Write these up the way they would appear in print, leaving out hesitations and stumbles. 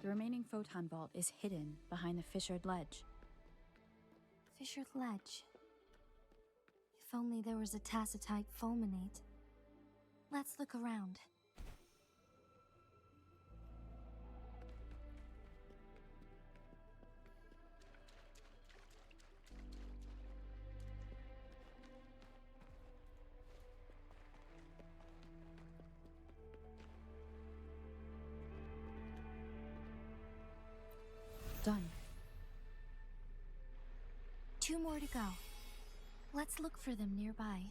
The remaining photon vault is hidden behind the fissured ledge. Fissured ledge. If only there was a tacitite fulminate. Let's look around. Done. 2 more to go. Let's look for them nearby.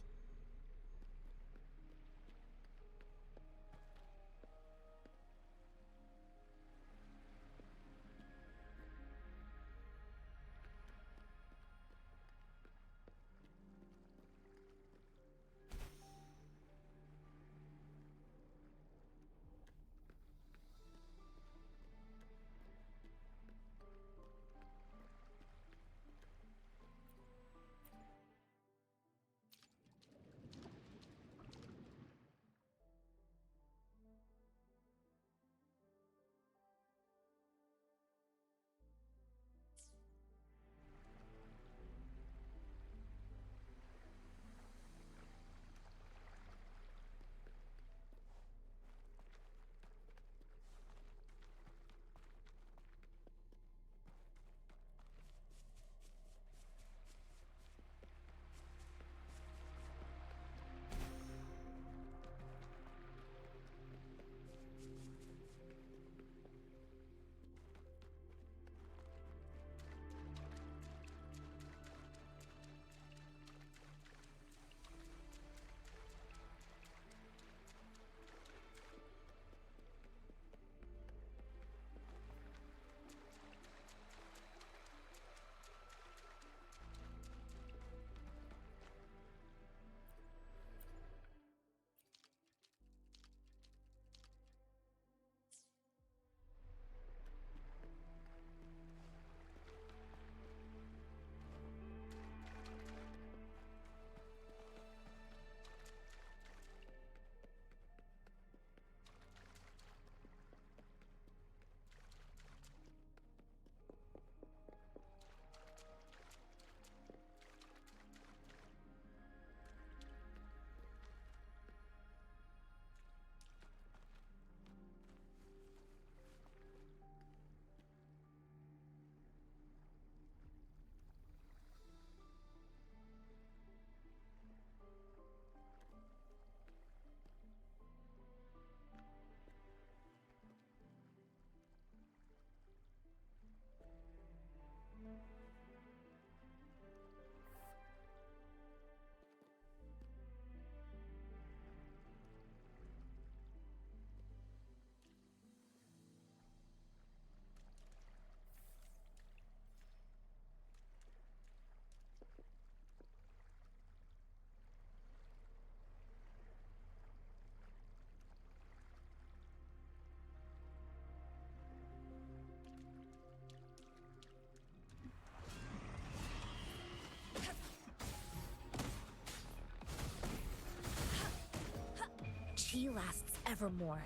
Chi lasts evermore.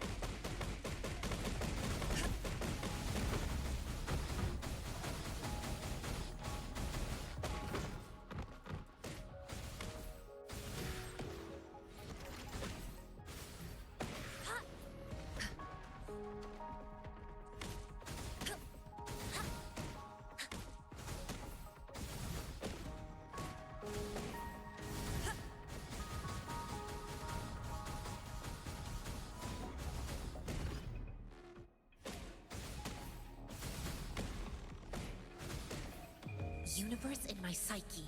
Universe in my psyche.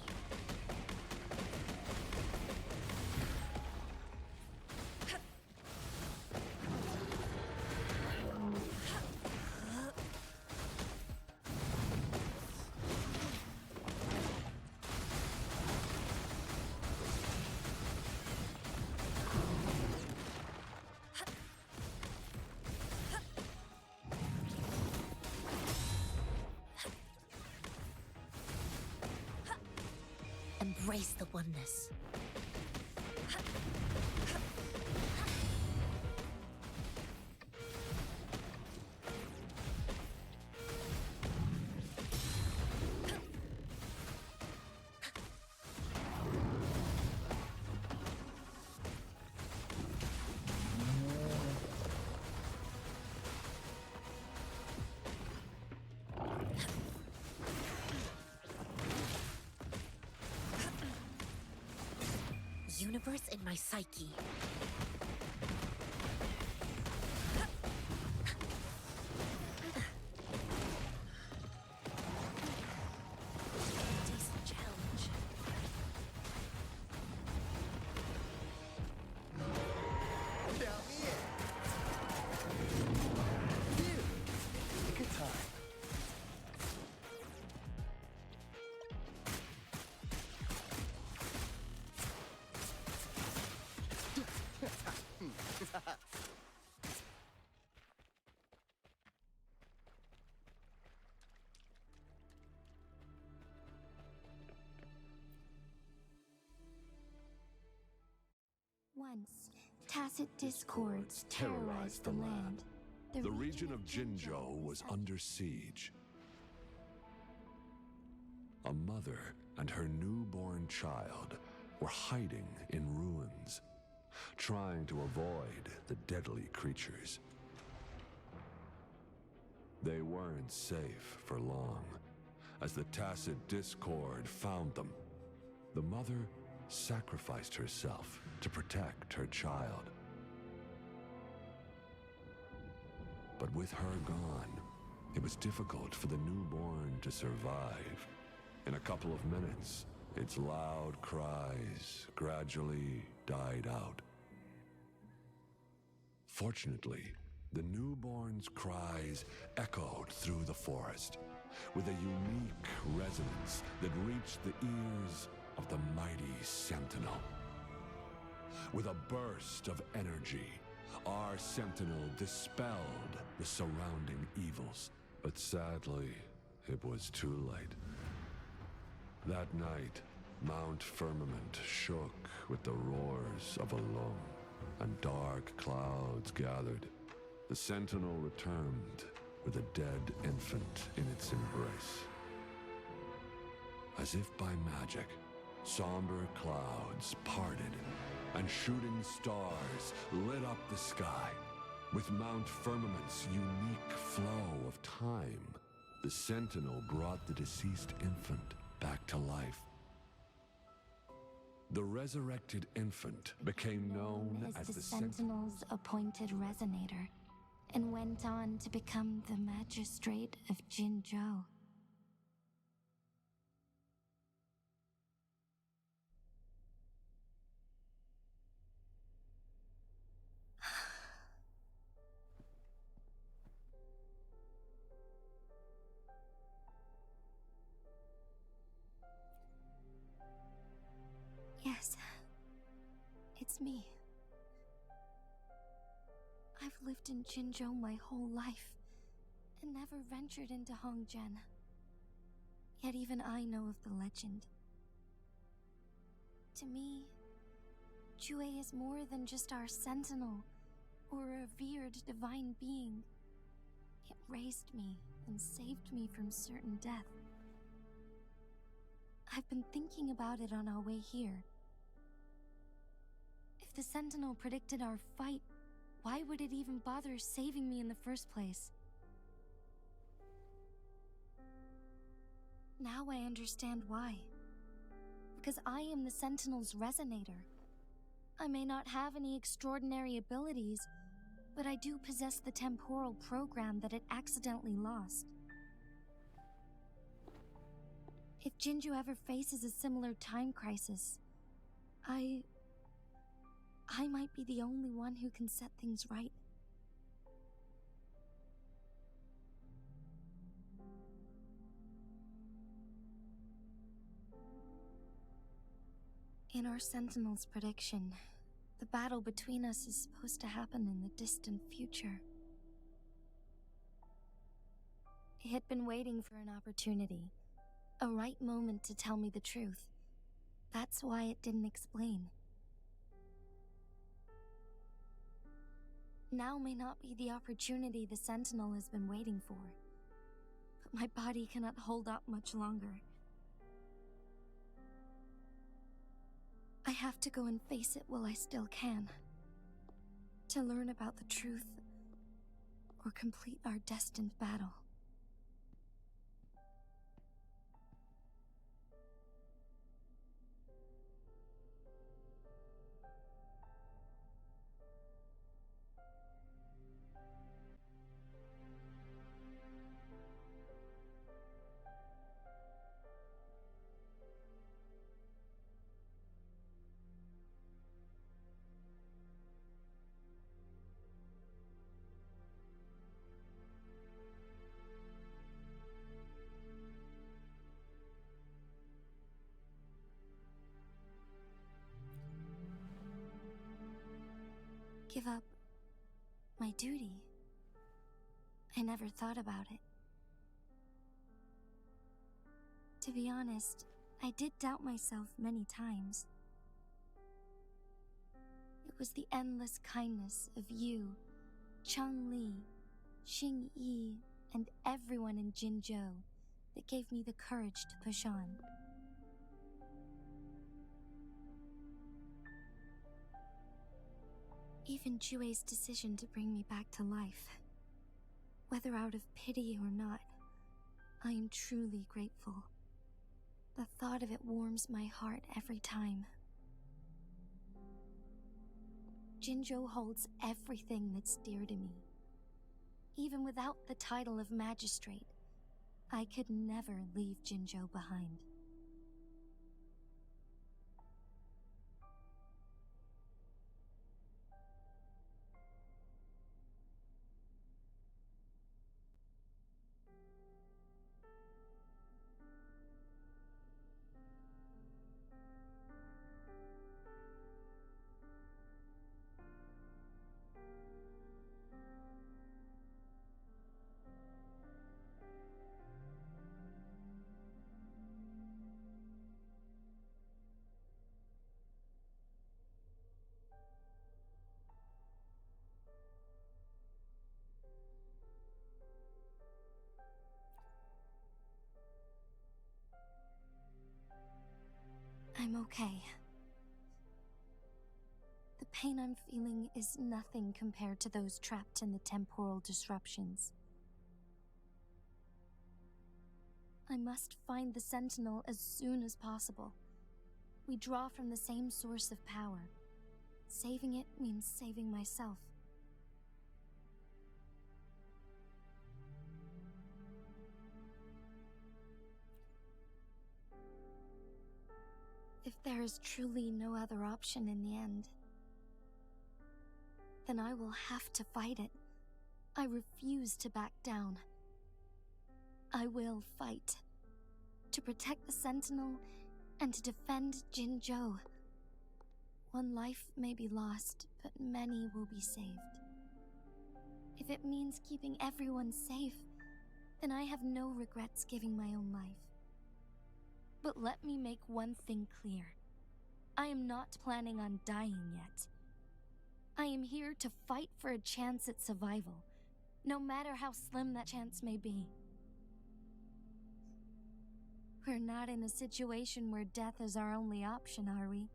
Embrace the oneness. universe in my psyche. Decent challenge. Down the end. Phew. Take your time. Once, tacit discords terrorized the land. The region of Jinzhou was under siege. A mother and her newborn child were hiding in ruins, trying to avoid the deadly creatures. They weren't safe for long, as the tacit discord found them. The mother sacrificed herself to protect her child. But with her gone, it was difficult for the newborn to survive. In a couple of minutes, its loud cries gradually died out. Fortunately, the newborn's cries echoed through the forest with a unique resonance that reached the ears of the mighty Sentinel. With a burst of energy, our Sentinel dispelled the surrounding evils. But sadly, it was too late. That night, Mount Firmament shook with the roars of a loam, and dark clouds gathered. The Sentinel returned with a dead infant in its embrace. As if by magic, somber clouds parted, and shooting stars lit up the sky. With Mount Firmament's unique flow of time, the Sentinel brought the deceased infant back to life. The resurrected infant became known as the Sentinel's appointed resonator, and went on to become the magistrate of Jinzhou. Yes, it's me. I've lived in Jinzhou my whole life, and never ventured into Hongzhen. Yet even I know of the legend. To me, Jue is more than just our sentinel, or a revered divine being. It raised me and saved me from certain death. I've been thinking about it on our way here. If the Sentinel predicted our fight, why would it even bother saving me in the first place? Now I understand why. Because I am the Sentinel's resonator. I may not have any extraordinary abilities, but I do possess the temporal program that it accidentally lost. If Jinzhou ever faces a similar time crisis, I might be the only one who can set things right. In our Sentinel's prediction, the battle between us is supposed to happen in the distant future. It had been waiting for an opportunity, a right moment to tell me the truth. That's why it didn't explain. Now may not be the opportunity the Sentinel has been waiting for, but my body cannot hold up much longer. I have to go and face it while I still can, to learn about the truth, or complete our destined battle. give up my duty. I never thought about it. To be honest, I did doubt myself many times. It was the endless kindness of you, Chang-Li, Xing-Yi, and everyone in Jinzhou that gave me the courage to push on. Even Jue's decision to bring me back to life, whether out of pity or not, I am truly grateful. The thought of it warms my heart every time. Jinzhou holds everything that's dear to me. Even without the title of magistrate, I could never leave Jinzhou behind. I'm okay. The pain I'm feeling is nothing compared to those trapped in the temporal disruptions. I must find the Sentinel as soon as possible. We draw from the same source of power. Saving it means saving myself. If there is truly no other option in the end, then I will have to fight it. I refuse to back down. I will fight. To protect the Sentinel and to defend Jinzhou. One life may be lost, but many will be saved. If it means keeping everyone safe, then I have no regrets giving my own life. But let me make one thing clear. I am not planning on dying yet. I am here to fight for a chance at survival, no matter how slim that chance may be. We're not in a situation where death is our only option, are we?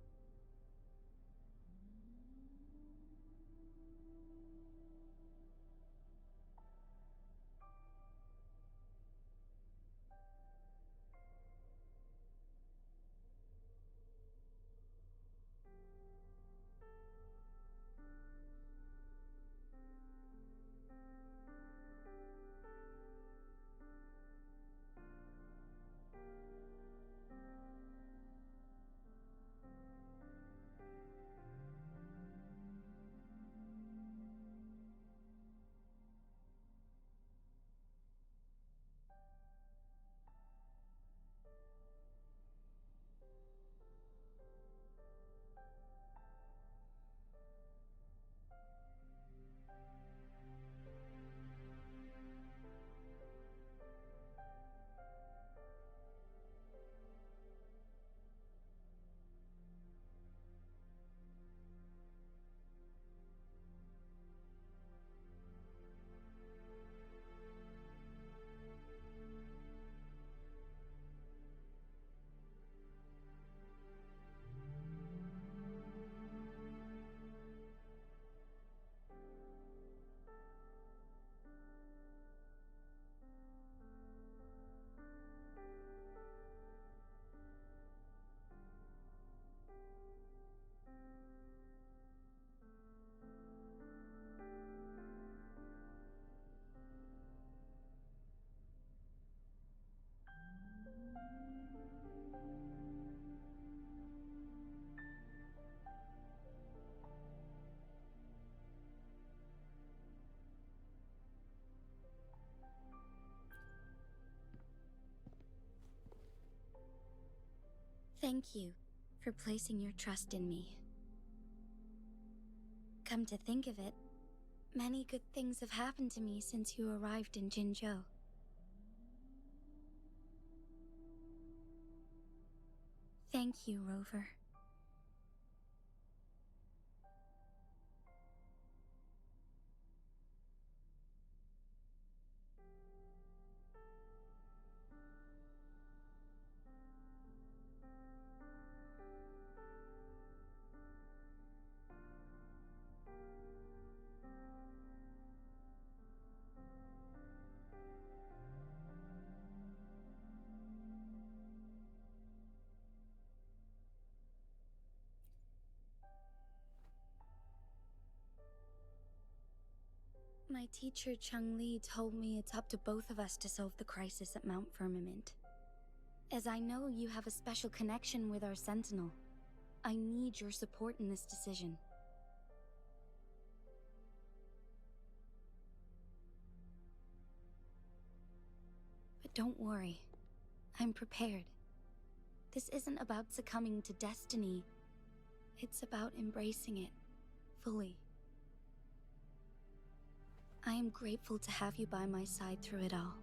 Thank you for placing your trust in me. Come to think of it, many good things have happened to me since you arrived in Jinzhou. Thank you, Rover. My teacher Cheng-Li told me it's up to both of us to solve the crisis at Mount Firmament. As I know you have a special connection with our Sentinel, I need your support in this decision. But don't worry, I'm prepared. This isn't about succumbing to destiny, it's about embracing it fully. I am grateful to have you by my side through it all.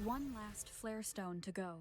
One last flare stone to go.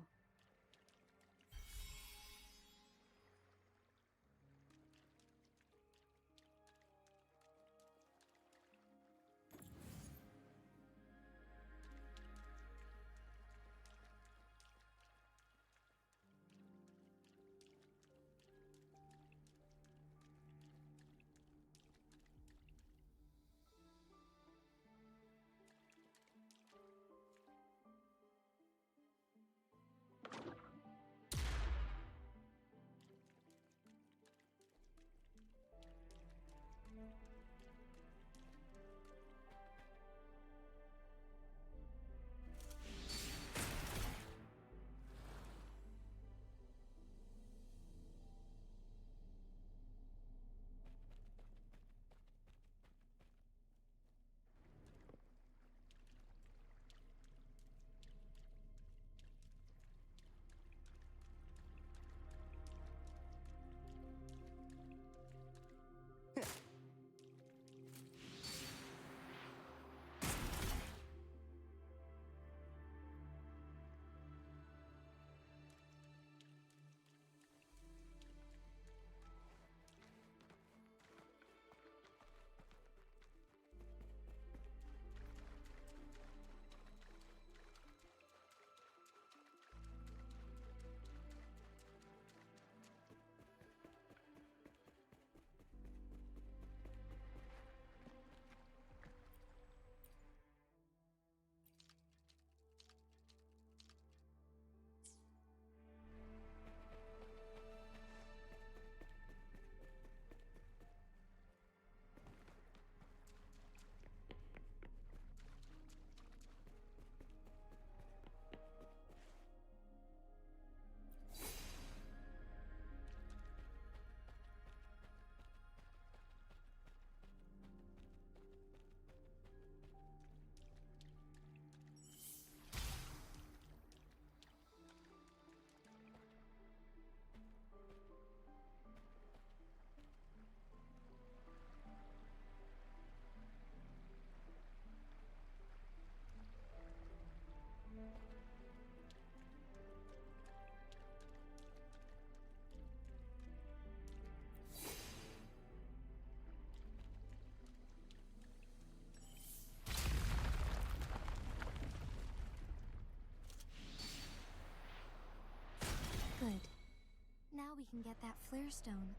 we can get that flare stone.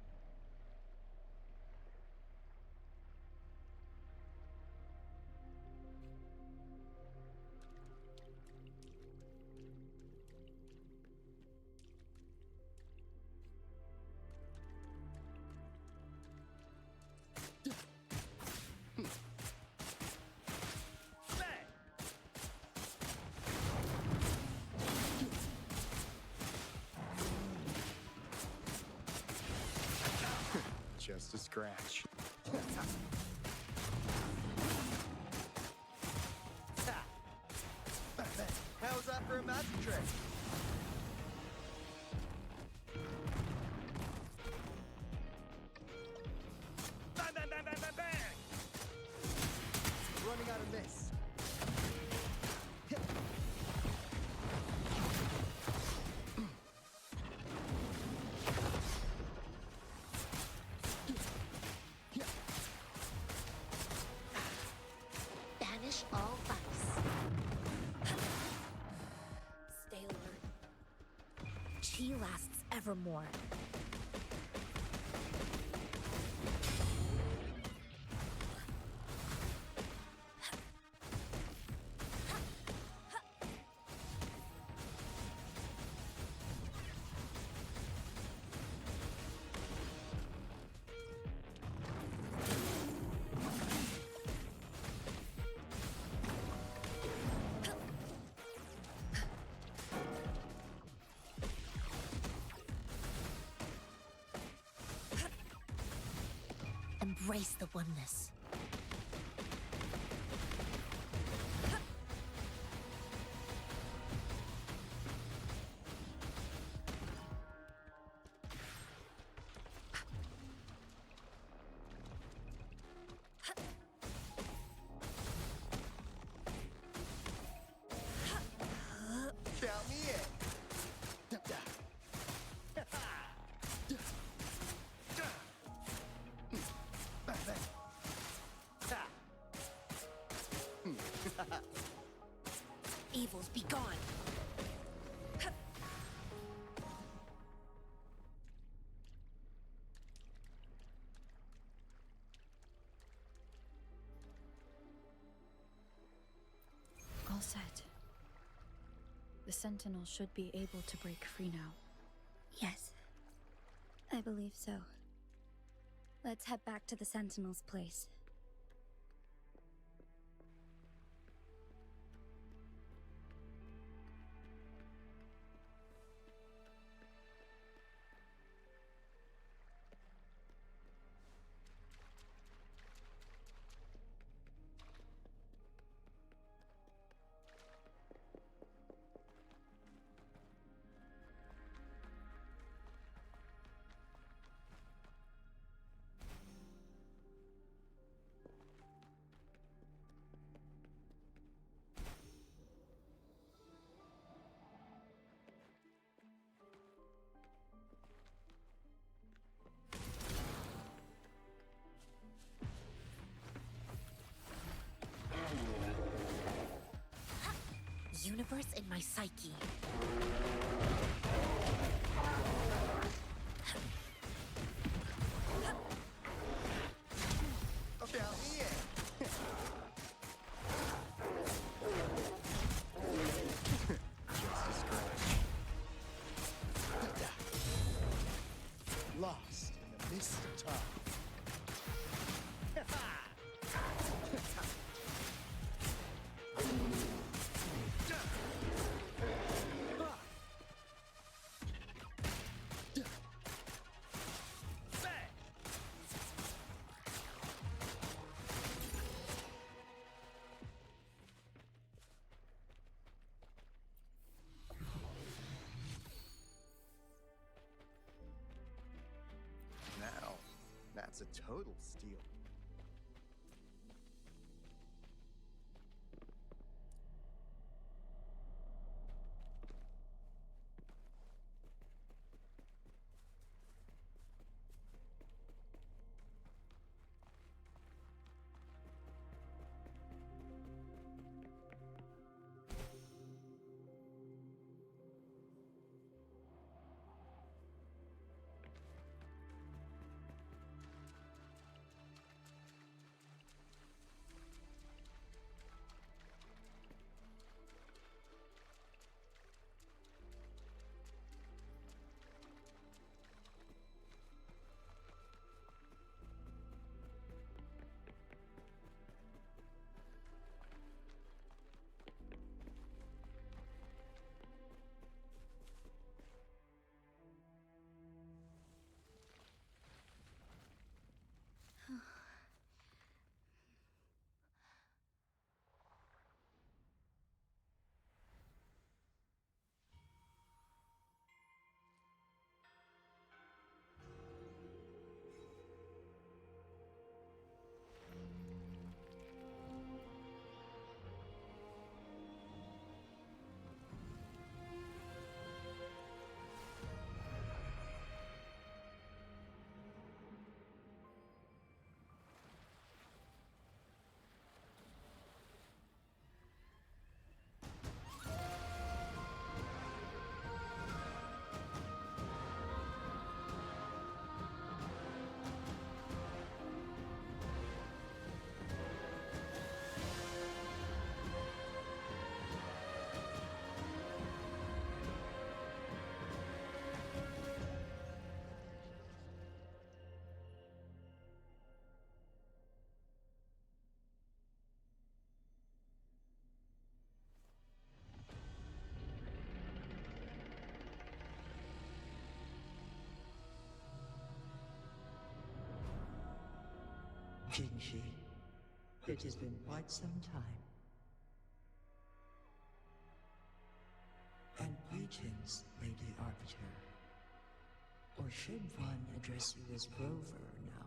Just a scratch. How's that for a magic trick? Bang, bang, bang, bang, bang, bang! Running out of this. Banish all vice. Stay alert. Chi lasts evermore. Embrace the oneness. Count me in. Evils be gone. All set. The Sentinel should be able to break free now. Yes, I believe so. Let's head back to the Sentinel's place. Universe in my psyche. Okay, I'll be in. Just a scratch. Lost in the mist of time. Now, that's a total steal. Jinshi, it has been quite some time. And greetings, Lady Arbiter. Or should one address you as Rover now?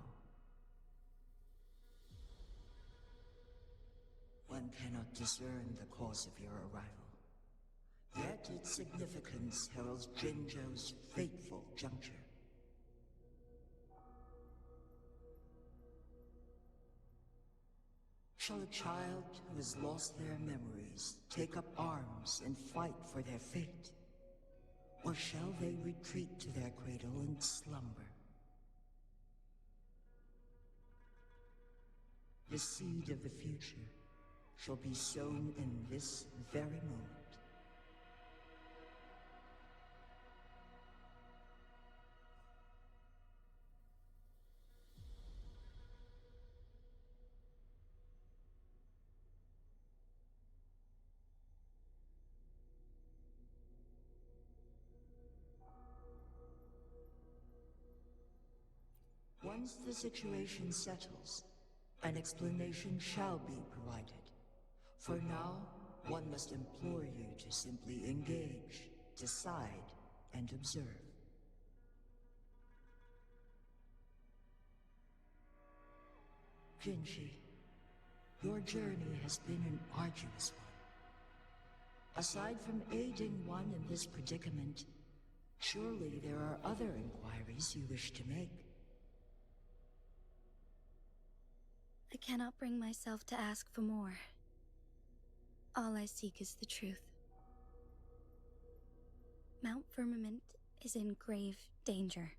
One cannot discern the cause of your arrival. Yet its significance heralds Jinzhou's fateful juncture. Shall a child who has lost their memories take up arms and fight for their fate? Or shall they retreat to their cradle and slumber? The seed of the future shall be sown in this very moment. Once the situation settles, an explanation shall be provided. For now, one must implore you to simply engage, decide, and observe. Jinshi, your journey has been an arduous one. Aside from aiding one in this predicament, surely there are other inquiries you wish to make. I cannot bring myself to ask for more. All I seek is the truth. Mount Firmament is in grave danger.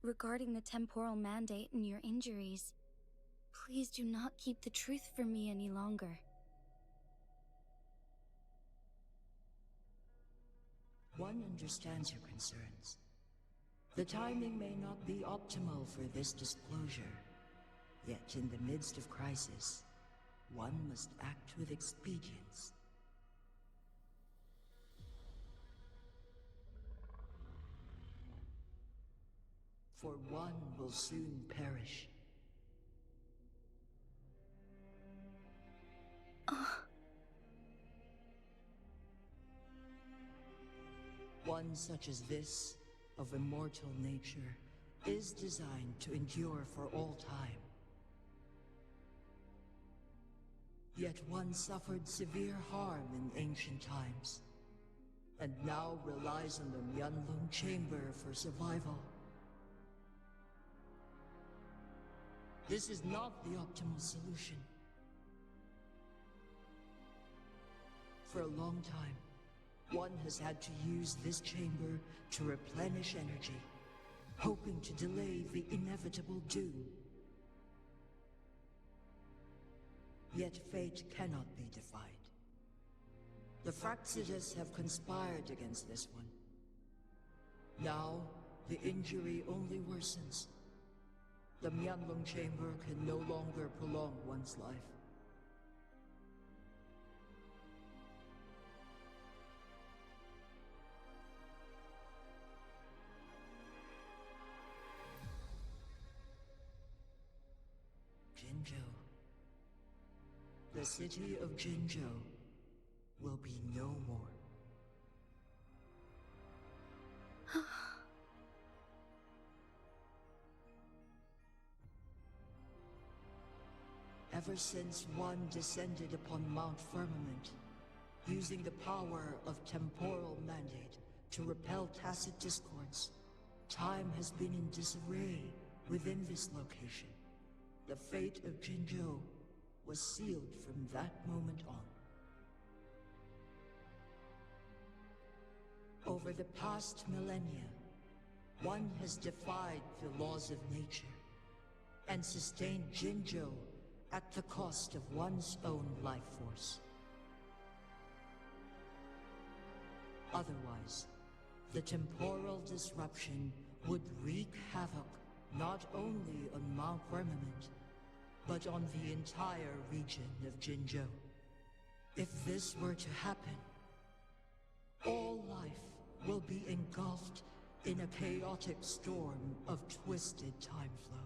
Regarding the temporal mandate and your injuries, please do not keep the truth from me any longer. One understands your concerns. The timing may not be optimal for this disclosure. Yet in the midst of crisis, one must act with expedience. For one will soon perish. One such as this, of immortal nature, is designed to endure for all time. Yet one suffered severe harm in ancient times, and now relies on the Myanlong Chamber for survival. This is not the optimal solution. For a long time, one has had to use this chamber to replenish energy, hoping to delay the inevitable doom. Yet fate cannot be defied. The Fraxitus have conspired against this one. Now, the injury only worsens. The Myanlong Chamber can no longer prolong one's life. Jinzhou. The city of Jinzhou will be no more. Ever since one descended upon Mount Firmament, using the power of temporal mandate to repel tacit discords, time has been in disarray within this location. The fate of Jinzhou was sealed from that moment on. Over the past millennia, one has defied the laws of nature and sustained Jinzhou at the cost of one's own life force. Otherwise, the temporal disruption would wreak havoc not only on Mount Firmament, but on the entire region of Jinzhou. If this were to happen, all life will be engulfed in a chaotic storm of twisted time flow.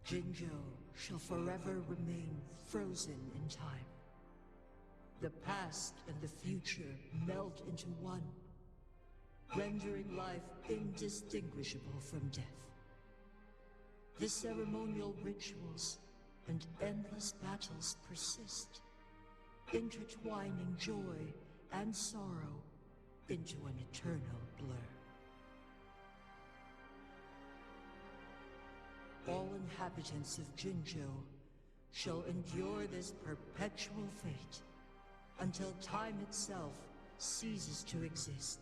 Jinzhou shall forever remain frozen in time. The past and the future meld into one, rendering life indistinguishable from death. The ceremonial rituals and endless battles persist, intertwining joy and sorrow into an eternal blur. All inhabitants of Jinzhou shall endure this perpetual fate until time itself ceases to exist.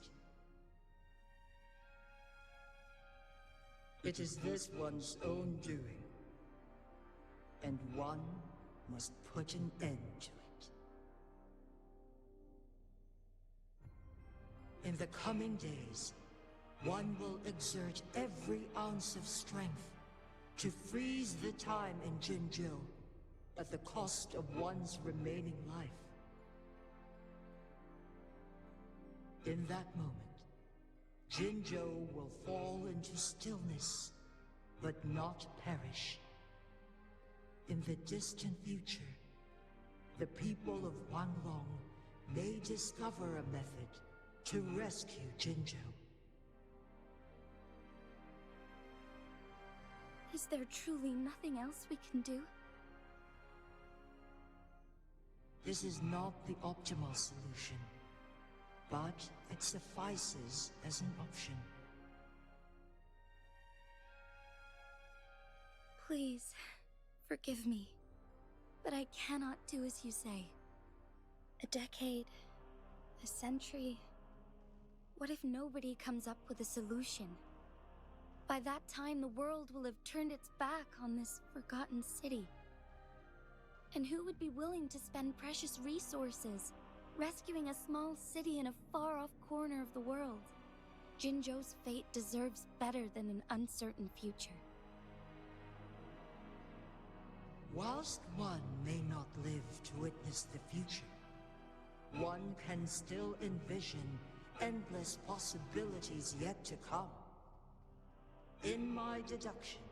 It is this one's own doing, and one must put an end to it. In the coming days, one will exert every ounce of strength to freeze the time in Jinzhou at the cost of one's remaining life. In that moment, Jinzhou will fall into stillness, but not perish. In the distant future, the people of Wanglong may discover a method to rescue Jinzhou. Is there truly nothing else we can do? This is not the optimal solution, but it suffices as an option. Please, forgive me, but I cannot do as you say. A decade, a century. What if nobody comes up with a solution? By that time, the world will have turned its back on this forgotten city. And who would be willing to spend precious resources rescuing a small city in a far-off corner of the world? Jinzhou's fate deserves better than an uncertain future. Whilst one may not live to witness the future, one can still envision endless possibilities yet to come. In my deduction,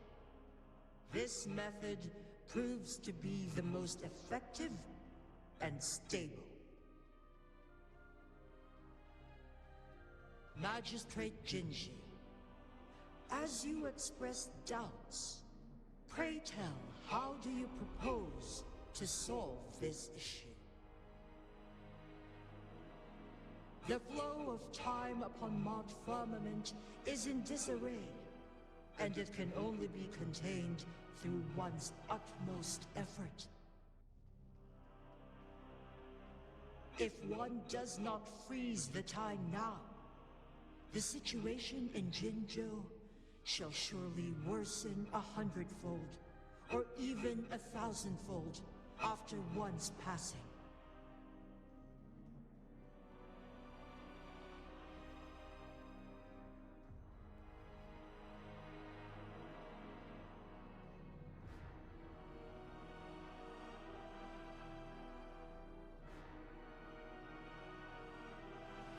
this method proves to be the most effective and stable. Magistrate Jinji, as you express doubts, pray tell, how do you propose to solve this issue? The flow of time upon Mount Firmament is in disarray, and it can only be contained through one's utmost effort. If one does not freeze the time now, the situation in Jinzhou shall surely worsen 100-fold, or even 1,000-fold, after one's passing.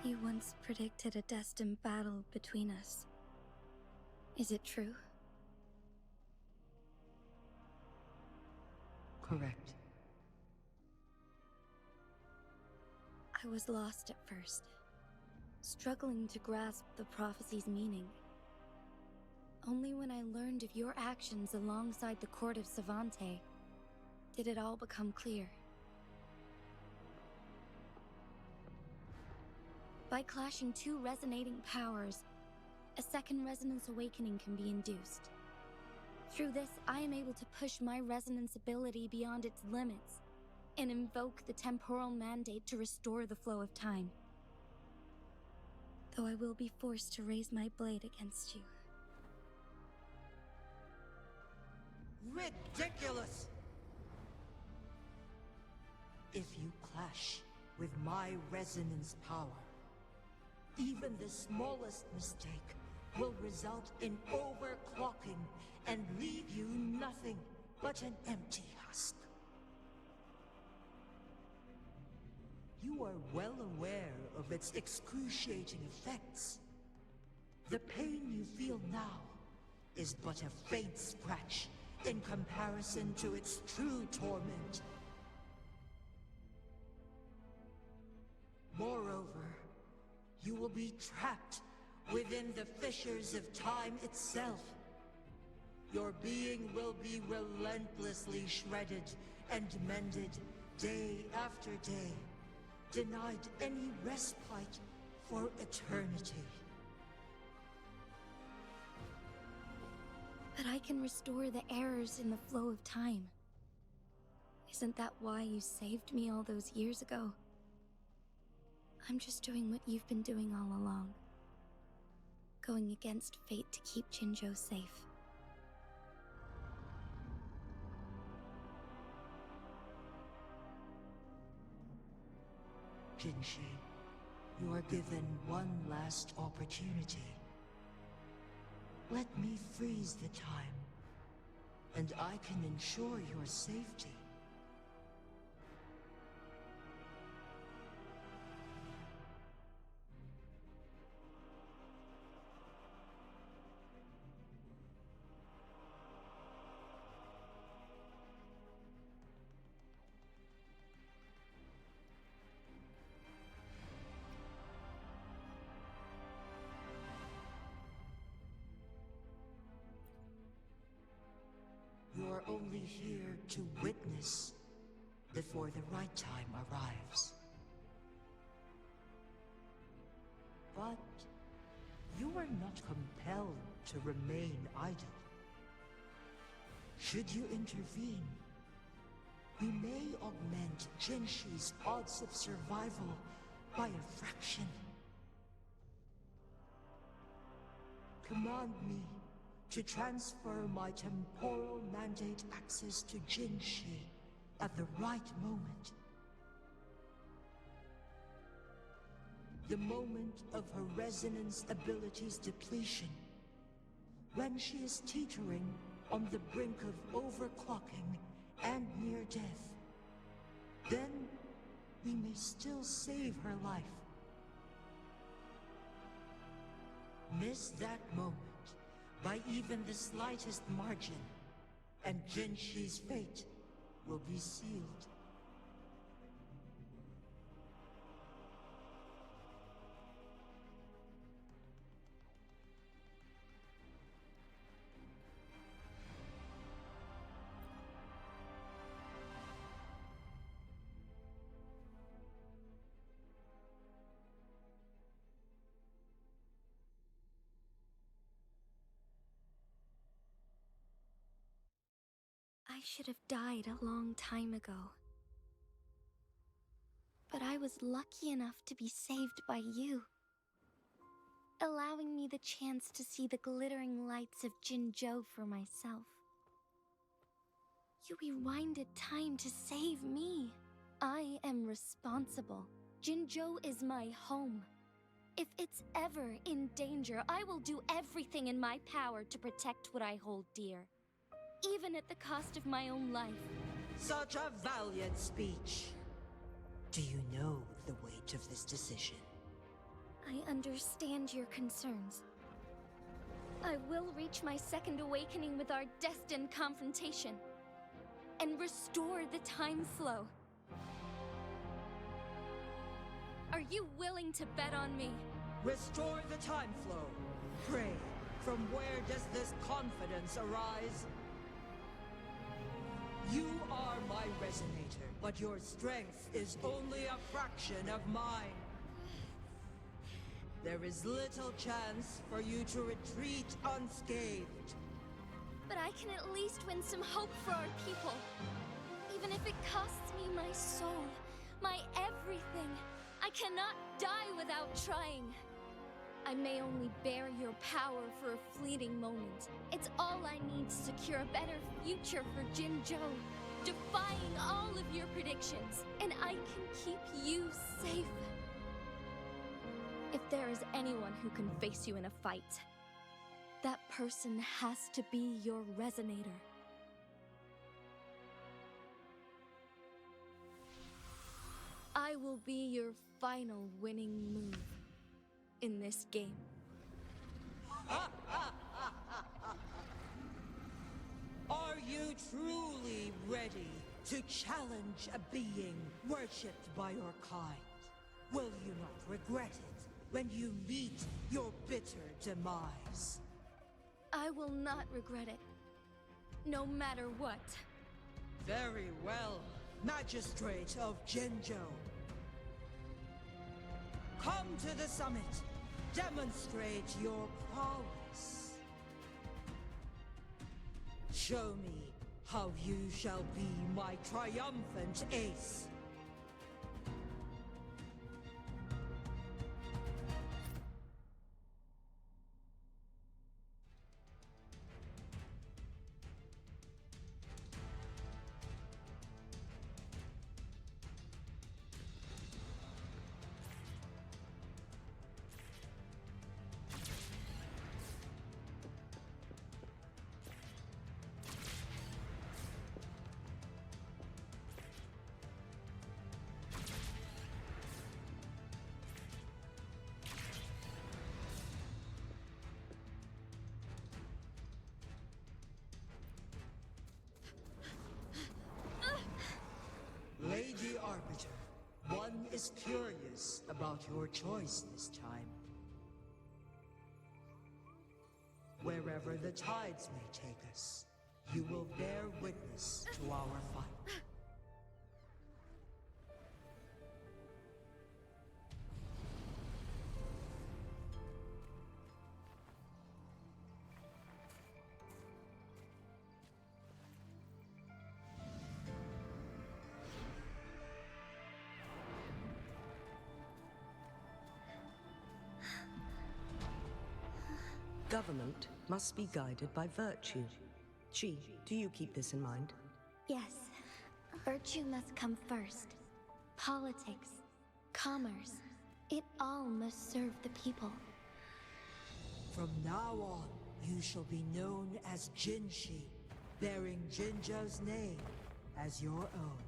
You once predicted a destined battle between us. Is it true? Correct. I was lost at first, struggling to grasp the prophecy's meaning. Only when I learned of your actions alongside the court of Savante did it all become clear. By clashing two resonating powers, a second resonance awakening can be induced. Through this, I am able to push my resonance ability beyond its limits and invoke the temporal mandate to restore the flow of time. Though I will be forced to raise my blade against you. Ridiculous! If you clash with my resonance power, even the smallest mistake will result in overclocking and leave you nothing but an empty husk. You are well aware of its excruciating effects. The pain you feel now is but a faint scratch in comparison to its true torment. Moreover, you will be trapped within the fissures of time itself. Your being will be relentlessly shredded and mended day after day, denied any respite for eternity. But I can restore the errors in the flow of time. Isn't that why you saved me all those years ago? I'm just doing what you've been doing all along. Going against fate to keep Jinzhou safe. Jinshi, you are given one last opportunity. Let me freeze the time, and I can ensure your safety. You are only here to witness before the right time arrives. But you are not compelled to remain idle. Should you intervene, we may augment Jinshi's odds of survival by a fraction. Command me to transfer my temporal mandate access to Jinshi at the right moment. The moment of her resonance ability's depletion, when she is teetering on the brink of overclocking and near death. Then we may still save her life. Miss that moment by even the slightest margin, and Jinshi's fate will be sealed. I should have died a long time ago. But I was lucky enough to be saved by you, allowing me the chance to see the glittering lights of Jinzhou for myself. You rewinded time to save me. I am responsible. Jinzhou is my home. If it's ever in danger, I will do everything in my power to protect what I hold dear, even at the cost of my own life. Such a valiant speech. Do you know the weight of this decision? I understand your concerns. I will reach my second awakening with our destined confrontation and restore the time flow. Are you willing to bet on me? Restore the time flow. Pray, from where does this confidence arise? You are my resonator, but your strength is only a fraction of mine. There is little chance for you to retreat unscathed. But I can at least win some hope for our people. Even if it costs me my soul, my everything. I cannot die without trying. I may only bear your power for a fleeting moment. It's all I need to secure a better future for Jinzhou, defying all of your predictions, and I can keep you safe. If there is anyone who can face you in a fight, that person has to be your resonator. I will be your final winning move in this game. Are you truly ready to challenge a being worshipped by your kind? Will you not regret it when you meet your bitter demise? I will not regret it. No matter what. Very well, Magistrate of Jinzhou. Come to the summit. Demonstrate your prowess. Show me how you shall be my triumphant ace. Lady Arbiter, one is curious about your choice this time. Wherever the tides may take us, you will bear witness to our fight. Government must be guided by virtue. Chi, do you keep this in mind? Yes. Virtue must come first. Politics, commerce, it all must serve the people. From now on, you shall be known as Jinshi, bearing Jinzhou's name as your own.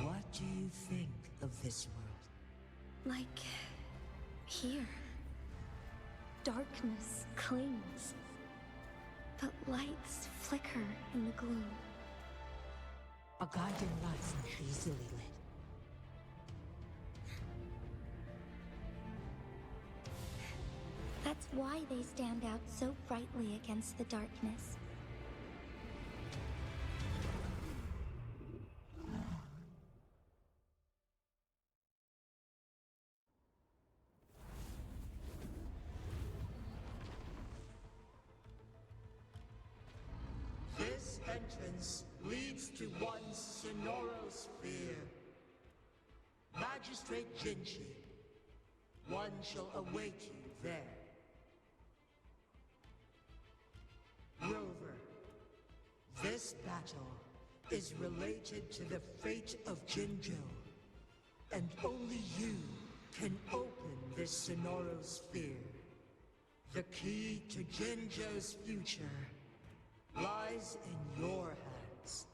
What do you think of this world? Like... here. Darkness clings, but lights flicker in the gloom. A guiding light's not easily lit. That's why they stand out so brightly against the darkness. This entrance leads to one's Sonoro sphere. Magistrate Jinshi, one shall await you there. Rover, this battle is related to the fate of Jinzhou, and only you can open this Sonoro sphere. The key to Jinzhou's future lies in your hands.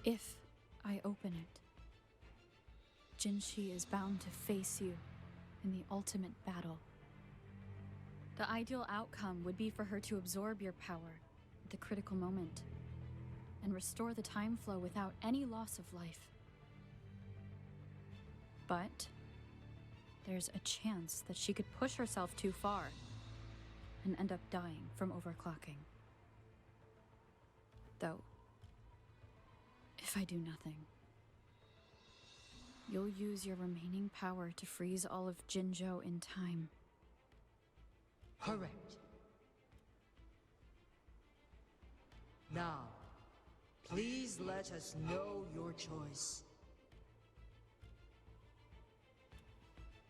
If I open it, Jinshi is bound to face you in the ultimate battle. The ideal outcome would be for her to absorb your power at the critical moment and restore the time flow without any loss of life. But there's a chance that she could push herself too far and end up dying from overclocking. Though, if I do nothing, you'll use your remaining power to freeze all of Jinzhou in time. Correct. Now, please let us know your choice.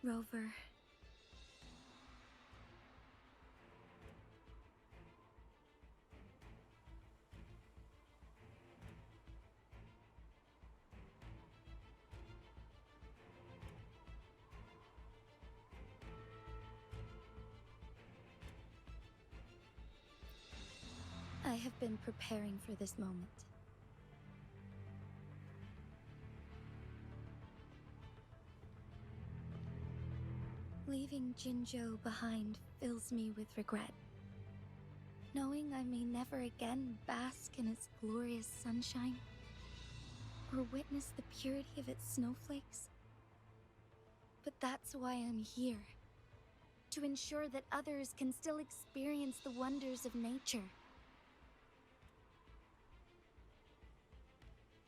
Rover. I have been preparing for this moment. Leaving Leaving Jinzhou behind fills me with regret. Knowing I may never again bask in its glorious sunshine, or witness the purity of its snowflakes. But that's why I'm here. To ensure that others can still experience the wonders of nature.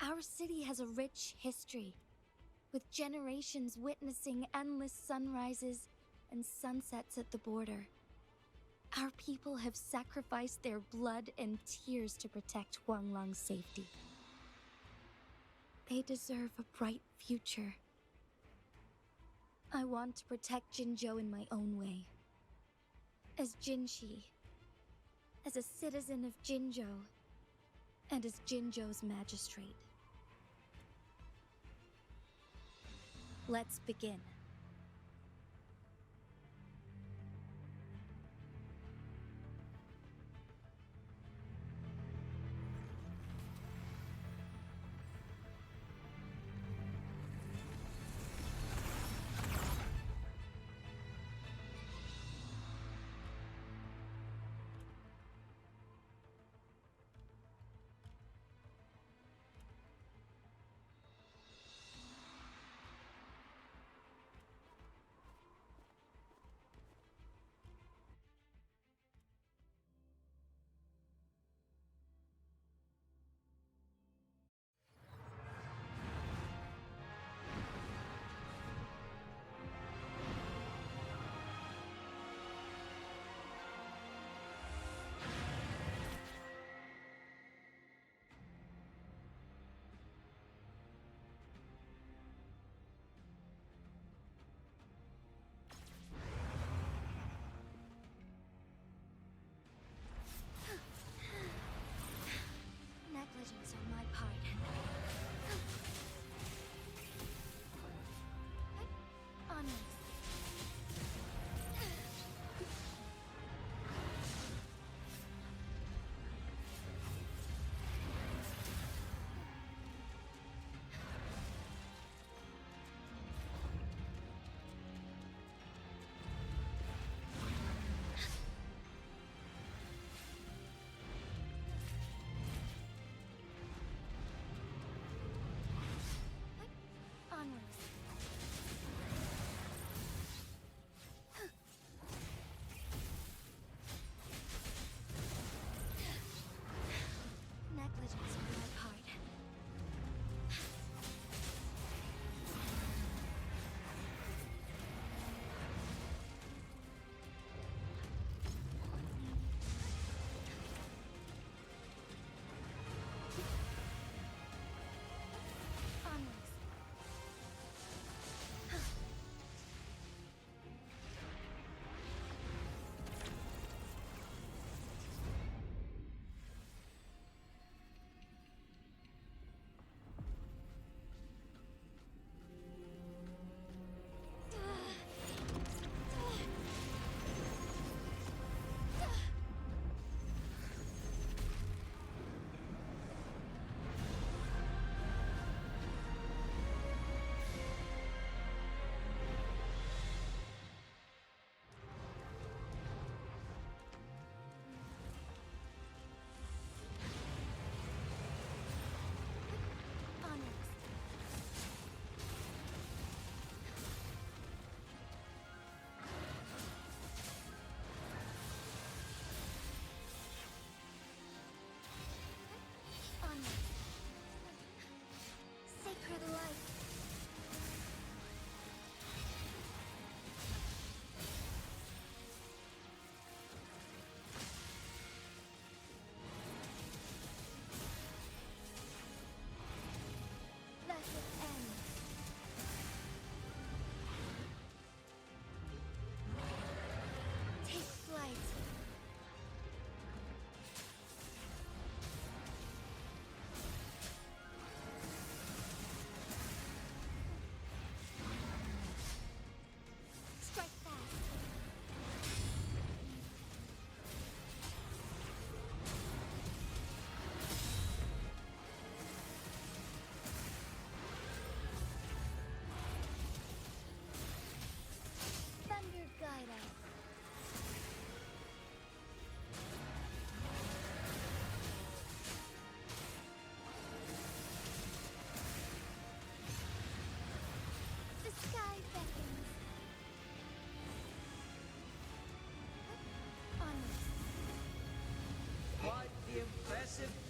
Our city has a rich history, with generations witnessing endless sunrises and sunsets at the border. Our people have sacrificed their blood and tears to protect Huanglang's safety. They deserve a bright future. I want to protect Jinzhou in my own way. As Jinshi, as a citizen of Jinzhou, and as Jinzhou's magistrate. Let's begin.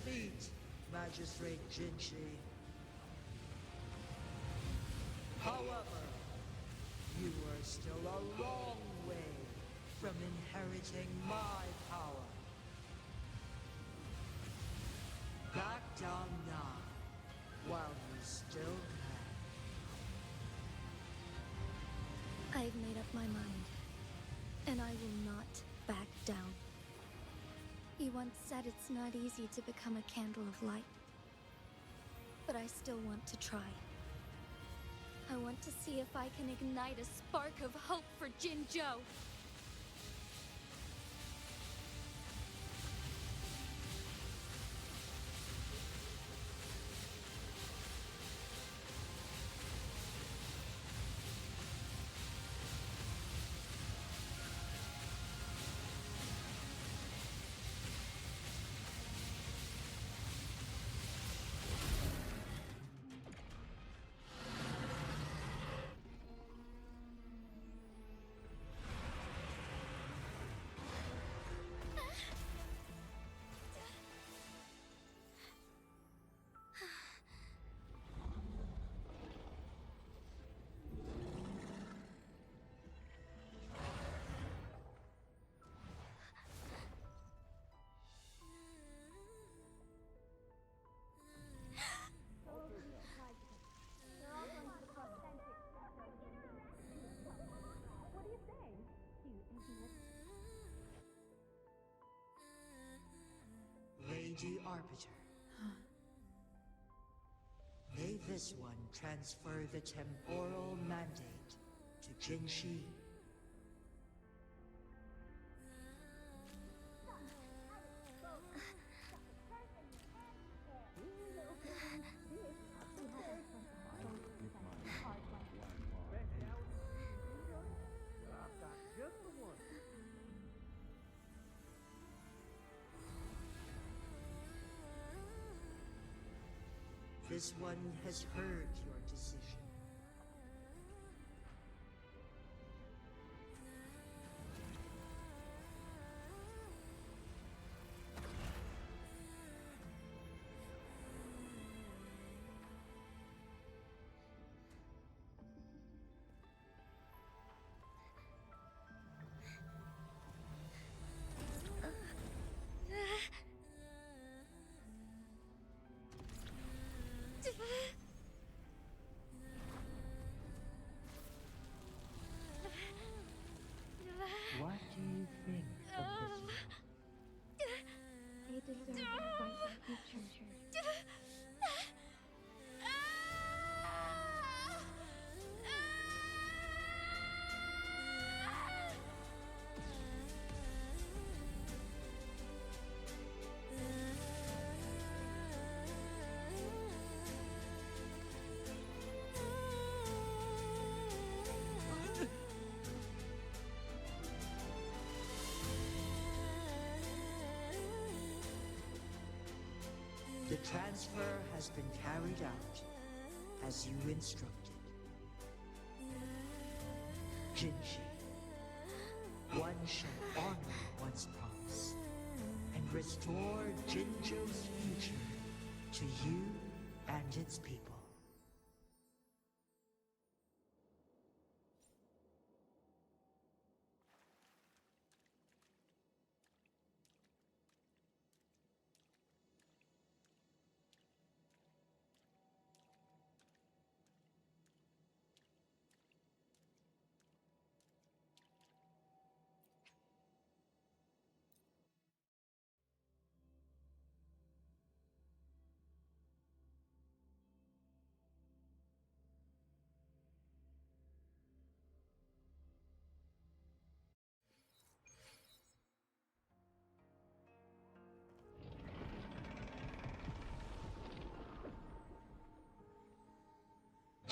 feet, Magistrate Jinshi. However, you are still a long way from inheriting my power. Back down now, while you still can. I've made up my mind, and I will not back down. You once said it's not easy to become a candle of light, but I still want to try. I want to see if I can ignite a spark of hope for Jinzhou. Lady Arbiter. May this one transfer the temporal mandate to Jinshi. This one has heard your decision. What do you think of this one? They deserve a brighter future. The transfer has been carried out as you instructed. Jinshi, one shall honor one's promise and restore Jinzhou's future to you and its people.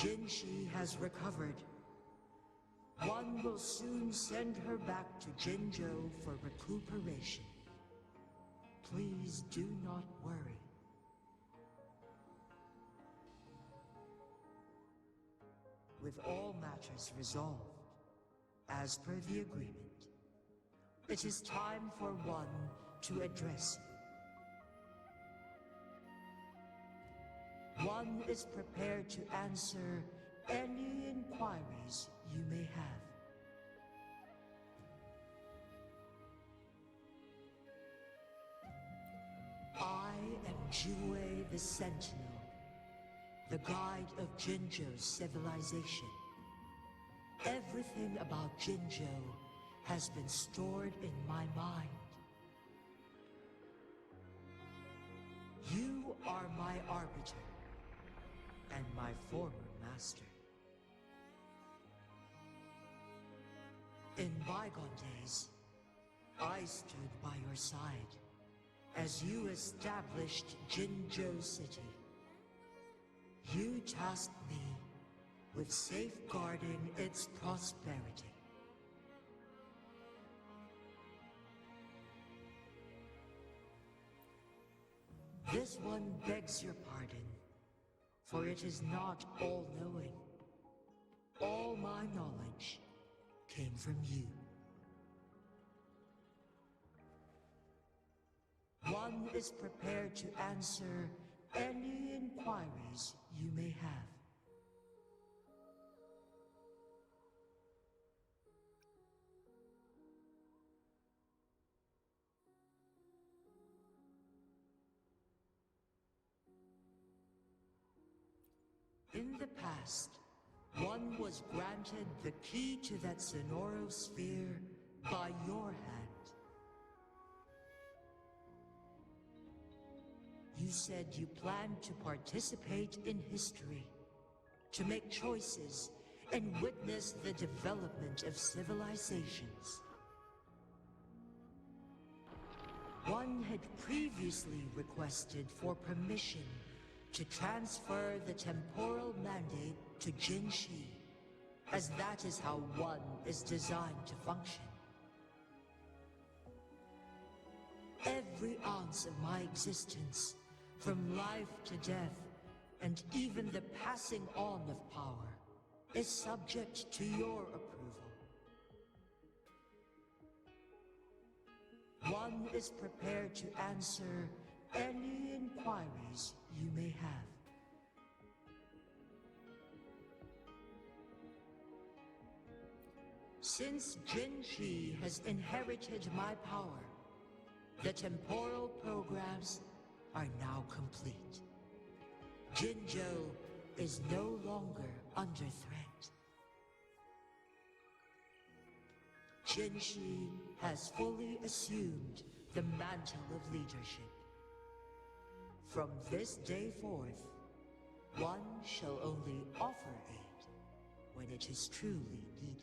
Jinshi has recovered. One will soon send her back to Jinzhou for recuperation. Please do not worry. With all matters resolved, as per the agreement, it is time for one to address you. One is prepared to answer any inquiries you may have. I am Jue the Sentinel, the guide of Jinzhou's civilization. Everything about Jinzhou has been stored in my mind. You are my arbiter, and my former master. In bygone days, I stood by your side as you established Jinzhou City. You tasked me with safeguarding its prosperity. This one begs your pardon, for it is not all-knowing. All my knowledge came from you. One is prepared to answer any inquiries you may have. In the past, one was granted the key to that Sonoro sphere by your hand. You said you planned to participate in history, to make choices and witness the development of civilizations. One had previously requested for permission to transfer the temporal mandate to Jinshi, as that is how one is designed to function. Every ounce of my existence, from life to death, and even the passing on of power, is subject to your approval. One is prepared to answer any inquiries you may have. Since Jinshi has inherited my power, the temporal programs are now complete. Jinzhou is no longer under threat. Jinshi has fully assumed the mantle of leadership. From this day forth, one shall only offer aid when it is truly needed.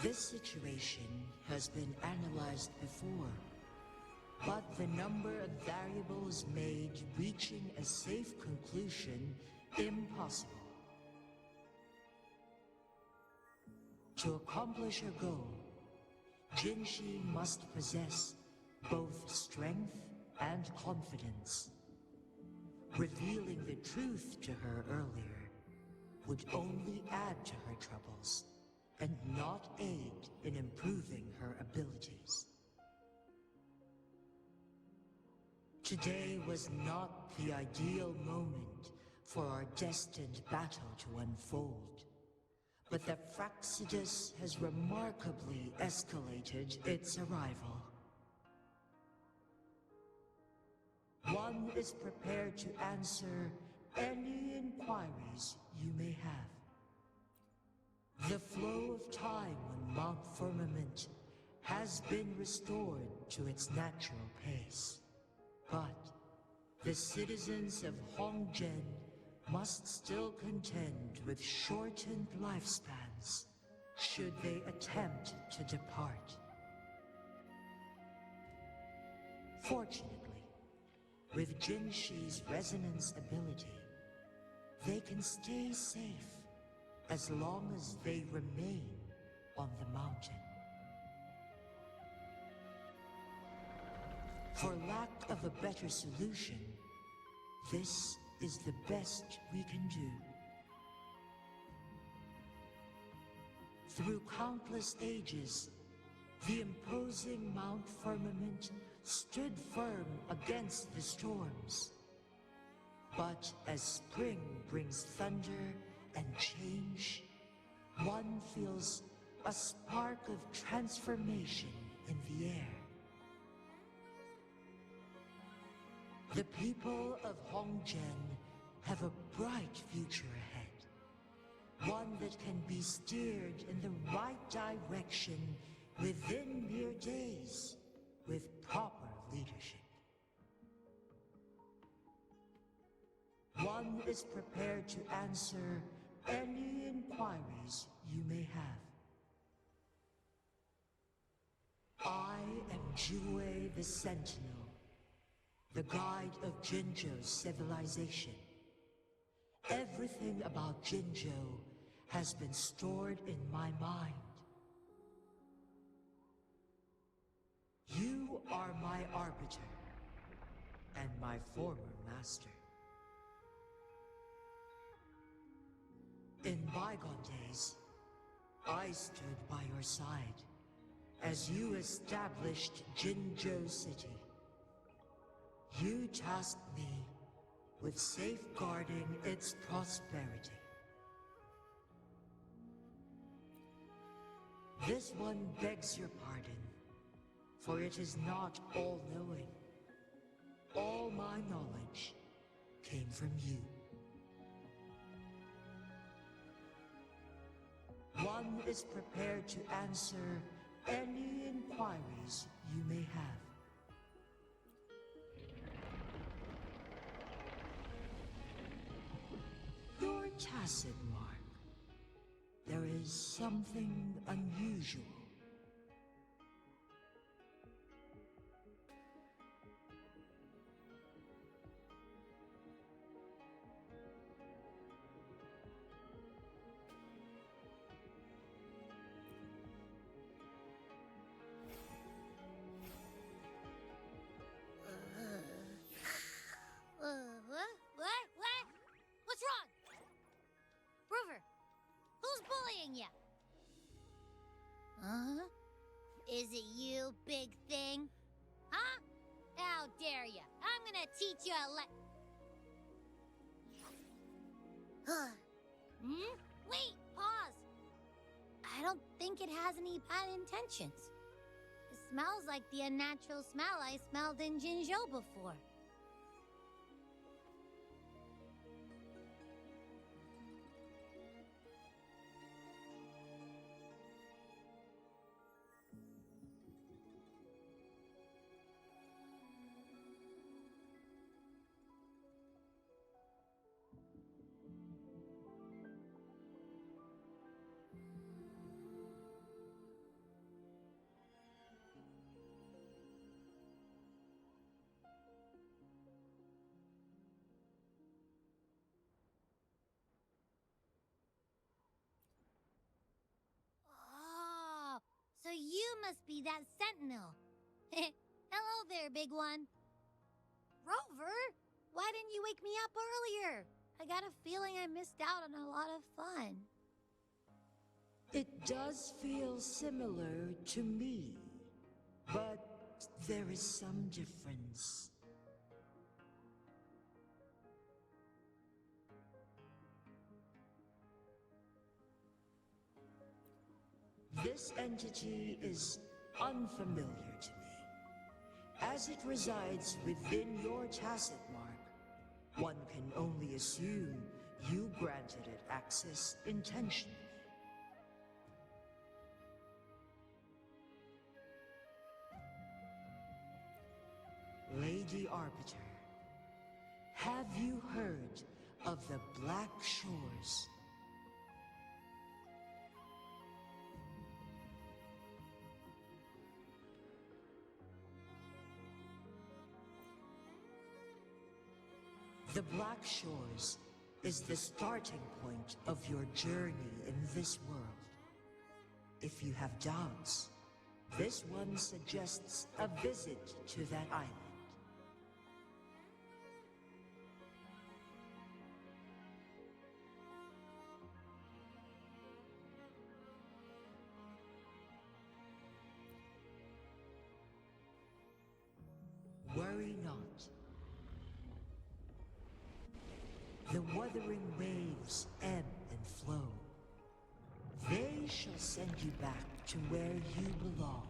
This situation has been analyzed before, but the number of variables made reaching a safe conclusion impossible. To accomplish her goal, Jinshi must possess both strength and confidence. Revealing the truth to her earlier would only add to her troubles and not aid in improving her abilities. Today was not the ideal moment for our destined battle to unfold, but the Fraxidus has remarkably escalated its arrival. One is prepared to answer any inquiries you may have. The flow of time on Mount Firmament has been restored to its natural pace. But the citizens of Hongzhen must still contend with shortened lifespans should they attempt to depart. Fortunately, with Jinshi's resonance ability, they can stay safe as long as they remain on the mountain. For lack of a better solution, this is the best we can do. Through countless ages, The imposing Mount Firmament stood firm against the storms. But as spring brings thunder and change, one feels a spark of transformation in the air. The people of Hongzhen have a bright future ahead. One that can be steered in the right direction within mere days with proper leadership. One is prepared to answer any inquiries you may have. I am Jue the Sentinel, the guide of Jinzhou's civilization. Everything about Jinzhou has been stored in my mind. You are my arbiter, and my former master. In bygone days, I stood by your side as you established Jinzhou City. You tasked me with safeguarding its prosperity. This one begs your pardon, for it is not all-knowing. All my knowledge came from you. One is prepared to answer any inquiries you may have. Your tacit mark. There is something unusual. What? What's wrong? Rover, who's bullying you? Huh? Is it you, big thing? Huh? How dare you? I'm gonna teach you a Wait, pause. I don't think it has any bad intentions. It smells like the unnatural smell I smelled in Jinzhou before. So you must be that sentinel. Hello there, big one. Rover, why didn't you wake me up earlier? I got a feeling I missed out on a lot of fun. It does feel similar to me, but there is some difference. This entity is unfamiliar to me. As it resides within your tacit mark, one can only assume you granted it access intentionally. Lady Arbiter, have you heard of the Black Shores? The Black Shores is the starting point of your journey in this world. If you have doubts, this one suggests a visit to that island. Worry not. The Wuthering Waves ebb and flow. They shall send you back to where you belong.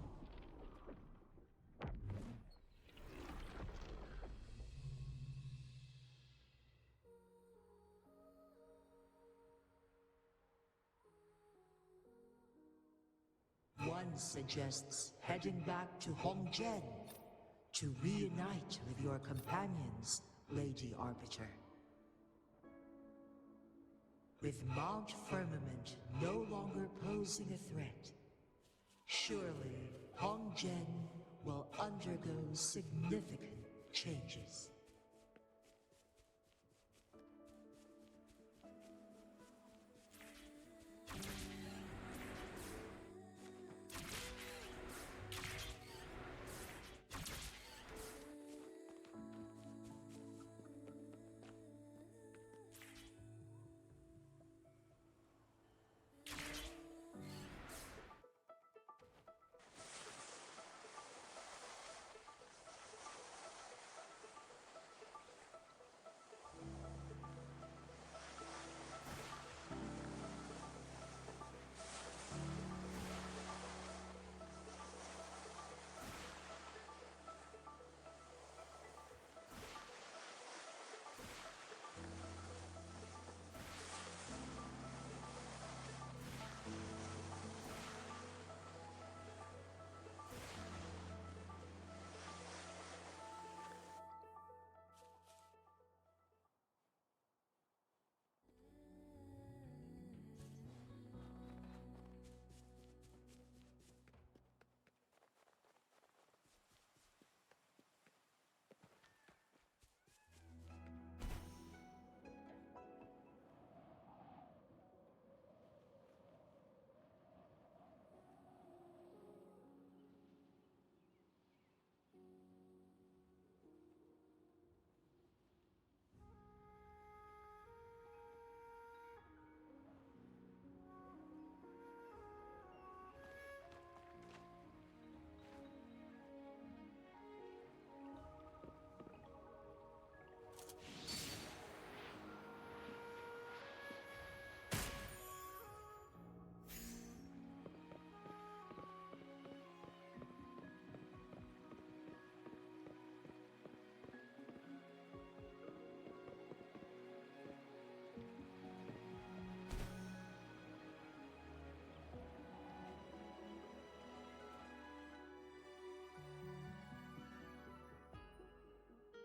One suggests heading back to Hongzhen to reunite with your companions, Lady Arbiter. With Mount Firmament no longer posing a threat, surely Hongzhen will undergo significant changes.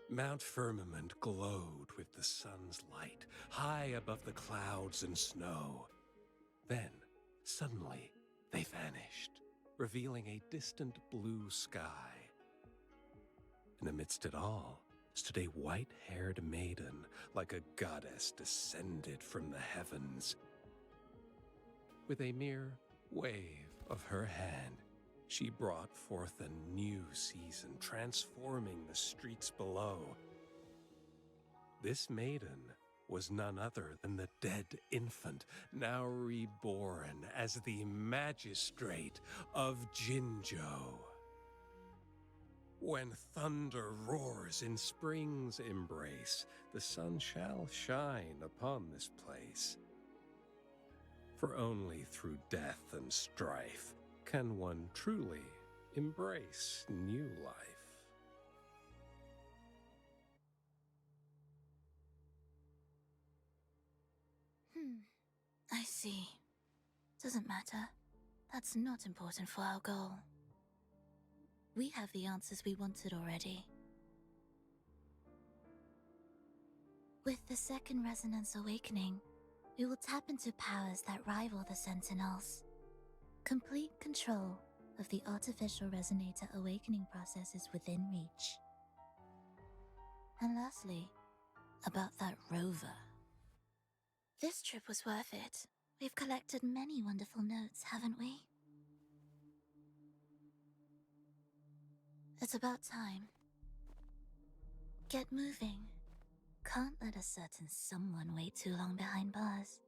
Mount Firmament glowed with the sun's light, high above the clouds and snow. Then, suddenly, they vanished, revealing a distant blue sky. And amidst it all stood a white-haired maiden, like a goddess descended from the heavens. With a mere wave of her hand, she brought forth a new season, transforming the streets below. This maiden was none other than the dead infant, now reborn as the magistrate of Jinzhou. When thunder roars in spring's embrace, the sun shall shine upon this place. For only through death and strife can one truly embrace new life. I see. Doesn't matter. That's not important for our goal. We have the answers we wanted already. With the second resonance awakening, we will tap into powers that rival the Sentinels. Complete control of the artificial resonator awakening process is within reach. And lastly, about that rover. This trip was worth it. We've collected many wonderful notes, haven't we? It's about time. Get moving. Can't let a certain someone wait too long behind bars.